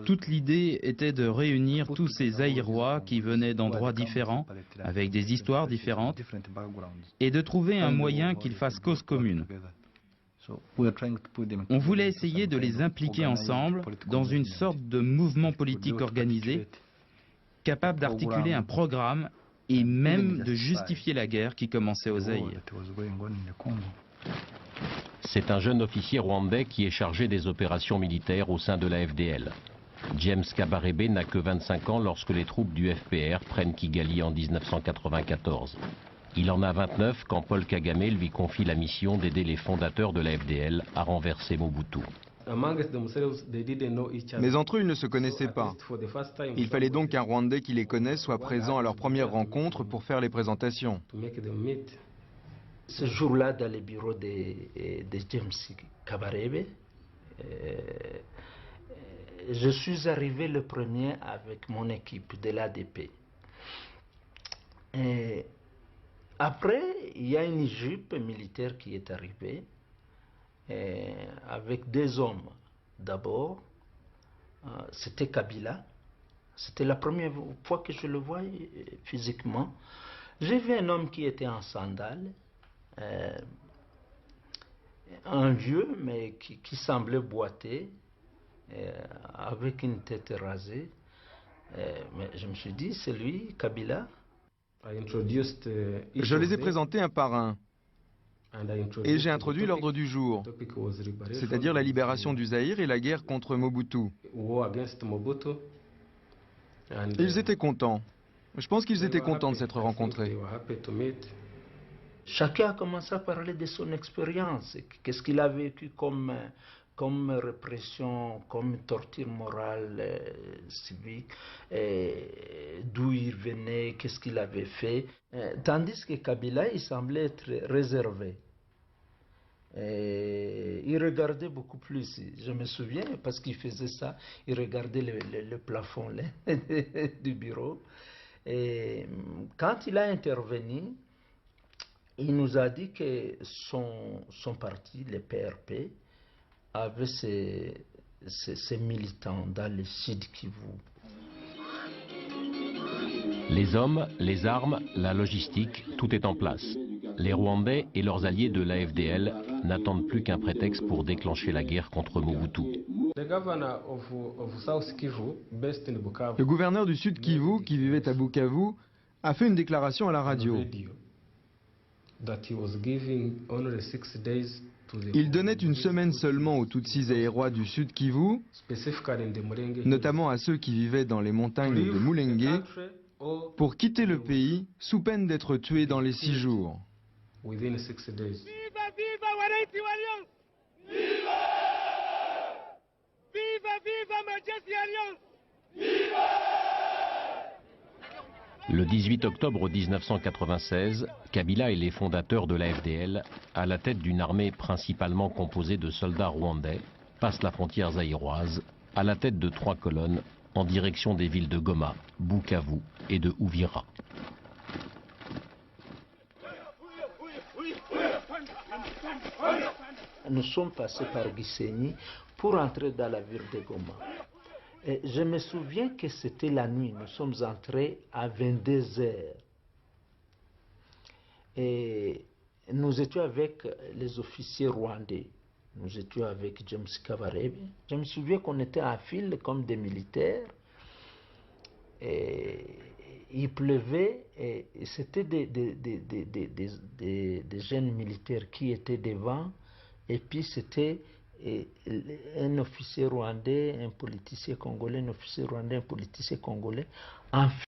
Toute l'idée était de réunir tous ces Zaïrois qui venaient d'endroits différents, avec des histoires différentes, et de trouver un moyen qu'ils fassent cause commune. On voulait essayer de les impliquer ensemble dans une sorte de mouvement politique organisé, capable d'articuler un programme et même de justifier la guerre qui commençait au Zaïre. C'est un jeune officier rwandais qui est chargé des opérations militaires au sein de la FDL. James Kabarebe n'a que 25 ans lorsque les troupes du FPR prennent Kigali en 1994. Il en a 29 quand Paul Kagame lui confie la mission d'aider les fondateurs de la FDL à renverser Mobutu. Mais entre eux, ils ne se connaissaient pas. Il fallait donc qu'un Rwandais qui les connaisse soit présent à leur première rencontre pour faire les présentations. Ce jour-là, dans le bureau de James Kabarebe, je suis arrivé le premier avec mon équipe de l'ADP. Après, il y a une jupe militaire qui est arrivée avec deux hommes. D'abord, c'était Kabila. C'était la première fois que je le voyais physiquement. J'ai vu un homme qui était en sandales, un vieux, mais qui semblait boiter, avec une tête rasée. Mais je me suis dit, c'est lui, Kabila. Je les ai présentés un par un. Et j'ai introduit l'ordre du jour, c'est-à-dire la libération du Zaïre et la guerre contre Mobutu. Ils étaient contents. Je pense qu'ils étaient contents de s'être rencontrés. Chacun a commencé à parler de son expérience. Qu'est-ce qu'il a vécu comme répression, comme torture morale, civique, d'où il venait, qu'est-ce qu'il avait fait. Tandis que Kabila, il semblait être réservé. Il regardait beaucoup plus, je me souviens, parce qu'il faisait ça, il regardait le plafond là, du bureau. Et quand il a intervenu, il nous a dit que son parti, le PRP, avait ses militants dans le Sud Kivu. Les hommes, les armes, la logistique, tout est en place. Les Rwandais et leurs alliés de l'AFDL n'attendent plus qu'un prétexte pour déclencher la guerre contre Mobutu. Le gouverneur du Sud Kivu, qui vivait à Bukavu, a fait une déclaration à la radio. Il donnait une semaine seulement aux Tutsis zaïrois du Sud Kivu, notamment à ceux qui vivaient dans les montagnes de Mulenge, pour quitter le pays sous peine d'être tués dans les 6 jours. Viva, viva Waraiti Alliance! Viva! Viva, viva Majesty Alliance! Viva! Le 18 octobre 1996, Kabila et les fondateurs de la FDL, à la tête d'une armée principalement composée de soldats rwandais, passent la frontière zaïroise, à la tête de 3 colonnes, en direction des villes de Goma, Bukavu et de Uvira. Nous sommes passés par Gisenyi pour entrer dans la ville de Goma. Et je me souviens que c'était la nuit, nous sommes entrés à 22 heures. Et nous étions avec les officiers rwandais. Nous étions avec James Kabarebe. Je me souviens qu'on était en file comme des militaires. Et il pleuvait et c'était des jeunes militaires qui étaient devant. Et puis c'était un officier rwandais, un politicien congolais, un officier rwandais, un politicien congolais.